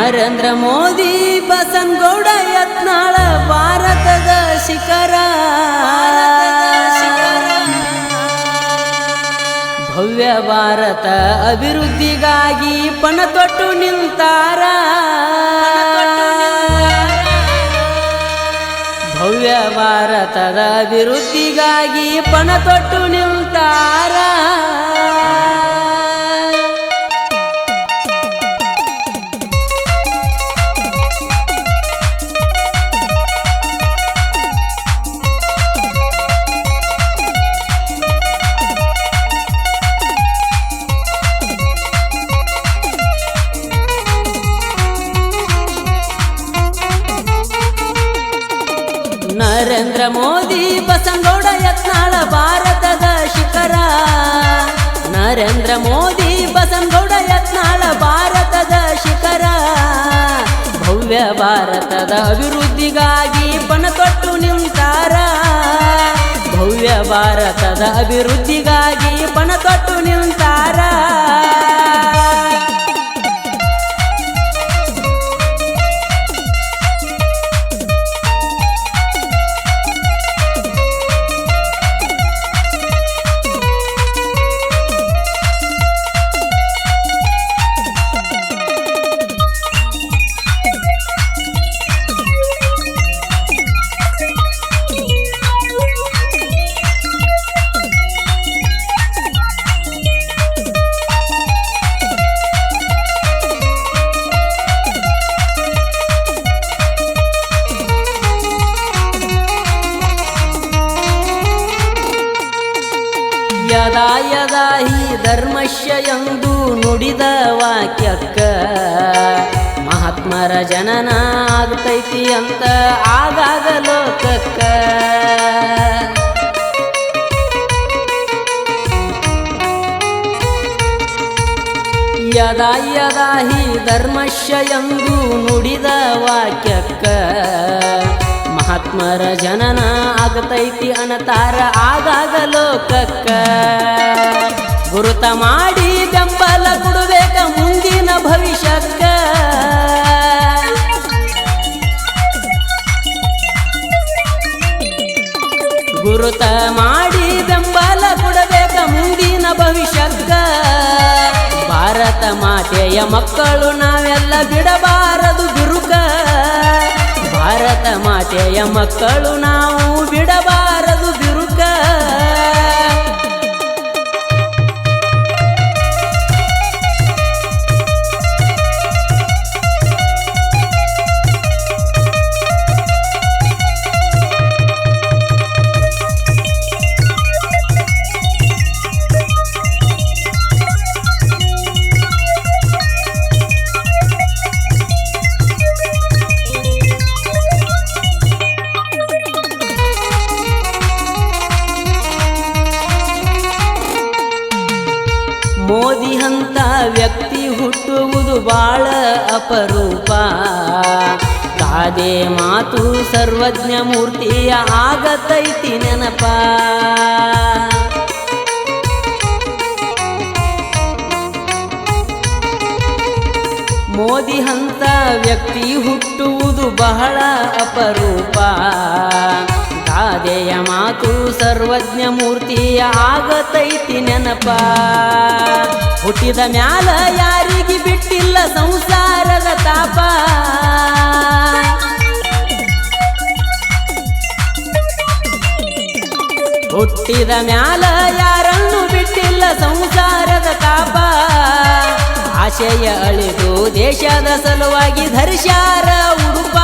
ನರೇಂದ್ರ ಮೋದಿ ಬಸನಗೌಡ ಯತ್ನಾಳ ಭಾರತದ ಶಿಖರ ಭವ್ಯ ಭಾರತ ಅಭಿವೃದ್ಧಿಗಾಗಿ ಪಣ ತೊಟ್ಟು ನಿಂತಾರ ಭವ್ಯ ಭಾರತದ ಅಭಿವೃದ್ಧಿಗಾಗಿ ಪಣ ತೊಟ್ಟು ನಿಂತಾರ ನರೇಂದ್ರ ಮೋದಿ ಬಸನಗೌಡ ಯತ್ನಾಳ ಭಾರತದ ಶಿಖರ ನರೇಂದ್ರ ಮೋದಿ ಬಸನಗೌಡ ಯತ್ನಾಳ ಭಾರತದ ಶಿಖರ ಭವ್ಯ ಭಾರತದ ಅಭಿವೃದ್ಧಿಗಾಗಿ ಪಣ ತೊಟ್ಟು ನಿಂತಾರ ಭವ್ಯ ಭಾರತದ ಅಭಿವೃದ್ಧಿಗಾಗಿ ಪಣ ತೊಟ್ಟು ನಿಂತಾರ ಯದಾ ಯದಾ ಹಿ ಧರ್ಮಶ್ಯ ಎಂದು ನುಡಿದ ವಾಕ್ಯಕ್ಕ ಮಹಾತ್ಮರ ಜನನ ಆಗ್ತೈತಿ ಅಂತ ಆಗಾಗ ಲೋಕಕ್ಕ ಯದಾ ಯದಾ ಹಿ ಧರ್ಮಶ್ಯ ಎಂದು ನುಡಿದ ವಾಕ್ಯಕ್ಕ ಮಹಾತ್ಮರ ಜನನ ಆಗತೈತಿ ಅನತಾರ ಆಗಾಗ ಲೋಕಕ್ಕ ಗುರುತ ಮಾಡಿ ಬೆಂಬಲ ಕೊಡಬೇಕ ಮುಂದಿನ ಭವಿಷ್ಯಕ್ಕ ಗುರುತ ಮಾಡಿ ಬೆಂಬಲ ಕೊಡಬೇಕ ಮುಂದಿನ ಭವಿಷ್ಯಕ್ಕ ಭಾರತ ಮಾತೆಯ ಮಕ್ಕಳು ನಾವೆಲ್ಲ ಬಿಡಬಾರದು ಬಿರುಕ ಭಾರತ ಮಾತೆಯ ಮಕ್ಕಳು ನಾವು ಬಿಡಬಾರದು ಬಿರುಕ ಮೋದಿ ಅಂತ ವ್ಯಕ್ತಿ ಹುಟ್ಟುವುದು ಬಾಳ ಅಪರೂಪ ಗಾದೆ ಮಾತು ಸರ್ವಜ್ಞ ಮೂರ್ತಿಯ ಆಗತೈತಿ ನೆನಪ ಮೋದಿ ಅಂತ ವ್ಯಕ್ತಿ ಹುಟ್ಟುವುದು ಬಹಳ ಅಪರೂಪ ಗಾದೆಯ ಮಾತು ಸರ್ವಜ್ಞ ಮೂರ್ತಿಯ ಆಗತೈತಿ ನೆನಪ ಹುಟ್ಟಿದ ಮ್ಯಾಲ ಯಾರಿಗೆ ಬಿಟ್ಟಿಲ್ಲ ಸಂಸಾರದ ತಾಪ ಹುಟ್ಟಿದ ಮ್ಯಾಲ ಯಾರನ್ನು ಬಿಟ್ಟಿಲ್ಲ ಸಂಸಾರದ ತಾಪ ಆಶಯ ಅಳಿದು ದೇಶದ ಸಲುವಾಗಿ ಧರಿಸ್ಯಾರ ಉಡುಪ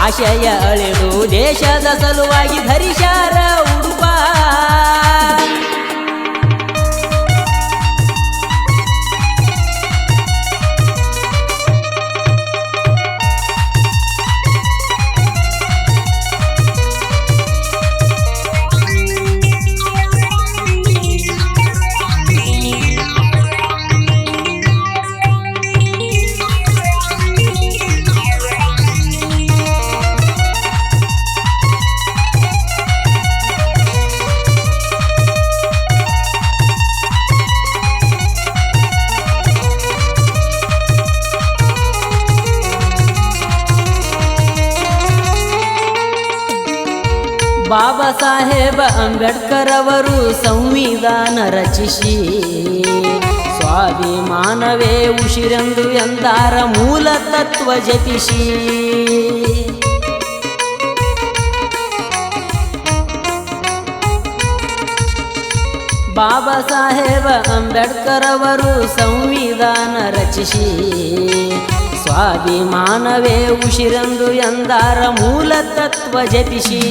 ಆಶಯ ಅಳಿದು ದೇಶದ ಸಲುವಾಗಿ ಧರಿಸ್ಯಾರ ಉಡುಪ ಸಾಹೇಬ ಅಂಬೇಡ್ಕರ್ ಅವರು ಸಂವಿಧಾನ ರಚಿಸಿ ಸ್ವಾಭಿಮಾನವೇ ಉಸಿರೆಂದು ಎಂದಾರ ಮೂಲ ತತ್ವ ಜಪಿಸಿ ಬಾಬಾ ಸಾಹೇಬ ಅಂಬೇಡ್ಕರ್ ಅವರು ಸಂವಿಧಾನ ರಚಿಸಿ ಸ್ವಾಭಿಮಾನವೇ ಉಸಿರೆಂದು ಎಂದಾರ ಮೂಲ ತತ್ವ ಜಪಿಸಿ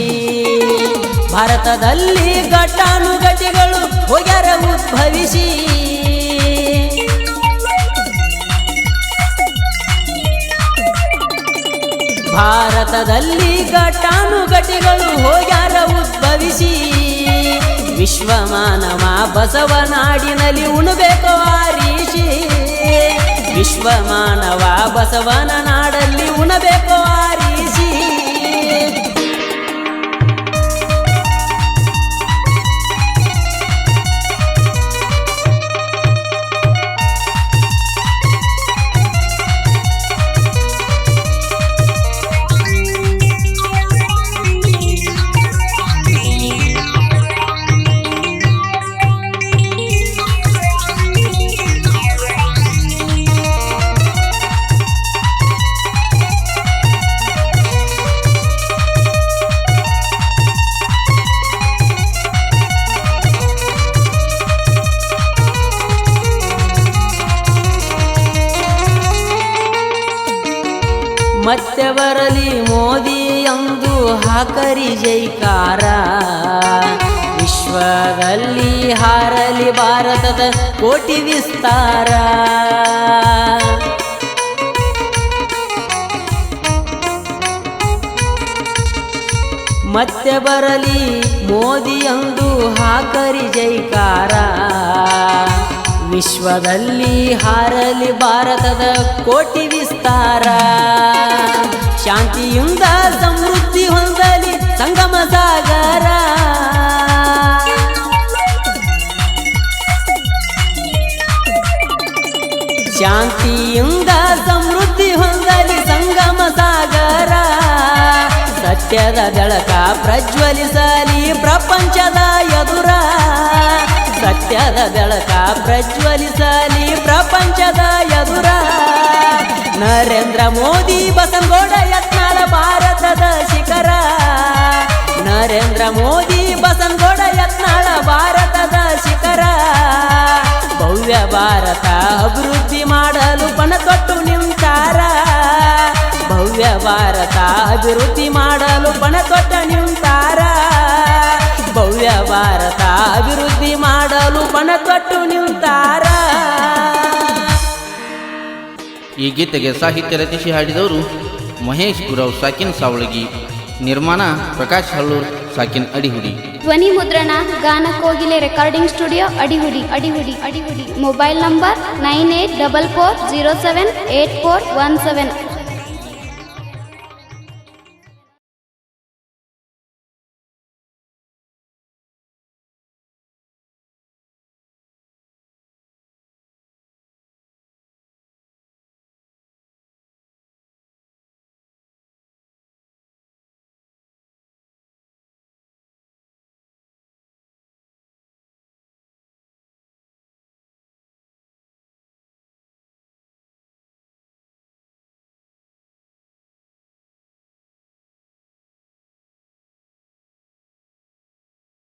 ಭಾರತದಲ್ಲಿ ಘಟಾನುಘಟಿಗಳು ಹೋಗ್ಯಾರ ಉದ್ಭವಿಸಿ ಭಾರತದಲ್ಲಿ ಘಟಾನುಘಟಿಗಳು ಹೋಗ್ಯಾರ ಉದ್ಭವಿಸಿ ವಿಶ್ವಮಾನವ ಬಸವನಾಡಿನಲ್ಲಿ ಉಣಬೇಕು ಆರೀಶಿ ವಿಶ್ವಮಾನವ ಬಸವನ ನಾಡಲ್ಲಿ ಉಣಬೇಕು ಆರೀಶಿ ಮತ್ತೆ ಬರಲಿ ಮೋದಿ ಎಂದು ಹಾಕರಿ ಜೈಕಾರ ವಿಶ್ವದಲ್ಲಿ ಹಾರಲಿ ಭಾರತದ ಕೋಟಿ ವಿಸ್ತಾರ ಮತ್ತೆ ಬರಲಿ ಮೋದಿ ಎಂದು ಹಾಕರಿ ಜೈಕಾರ ವಿಶ್ವದಲ್ಲಿ ಹಾರಲಿ ಭಾರತದ ಕೋಟಿ ವಿಸ್ತಾರ ಶಾಂತಿಯಿಂದ ಸಮೃದ್ಧಿ ಹೊಂದಲಿ ಸಂಗಮ ಸಾಗರ ಶಾಂತಿಯಿಂದ ಸಮೃದ್ಧಿ ಹೊಂದಲಿ ಸಂಗಮ ಸಾಗರ ಸತ್ಯದ ಬೆಳಕ ಪ್ರಜ್ವಲಿಸಲಿ ಪ್ರಪಂಚದ ಎದುರ ಸತ್ಯದ ಬೆಳಕ ಪ್ರಜ್ವಲಿಸಲಿ ಪ್ರಪಂಚದ ಎದುರ ನರೇಂದ್ರ ಮೋದಿ ಬಸನಗೌಡ ಯತ್ನಾಳ ಭಾರತದ ಶಿಖರ ನರೇಂದ್ರ ಮೋದಿ ಬಸನಗೌಡ ಯತ್ನಾಳ ಭಾರತದ ಶಿಖರ ಭವ್ಯ ಭಾರತ ಅಭಿವೃದ್ಧಿ ಮಾಡಲು ಪಣ ತೊಟ್ಟು ನಿಂತಾರ ಭವ್ಯ ಭಾರತ ಅಭಿವೃದ್ಧಿ ಮಾಡಲು ಪಣ ತೊಟ್ಟ ನಿಂತಾರ ಭವ್ಯ ಭಾರತ ಅಭಿವೃದ್ಧಿ ಮಾಡಲು ಪಣ ತೊಟ್ಟು ನಿಂತಾರ. ಈ ಗೀತೆಗೆ ಸಾಹಿತ್ಯ ರಚಿಸಿ ಹಾಡಿದವರು ಮಹೇಶ್ ಗುರವ್ ಸಾಕಿನ್ ಸಾವಳಗಿ, ನಿರ್ಮಾಣ ಪ್ರಕಾಶ್ ಹಳ್ಳೂರ್ ಸಾಕಿನ್ ಅಡಿಹುಡಿ. ಧ್ವನಿ ಮುದ್ರಣ ಗಾನ ಕೋಗಿಲೆ recording studio Adihudi. Mobile number 9844078417.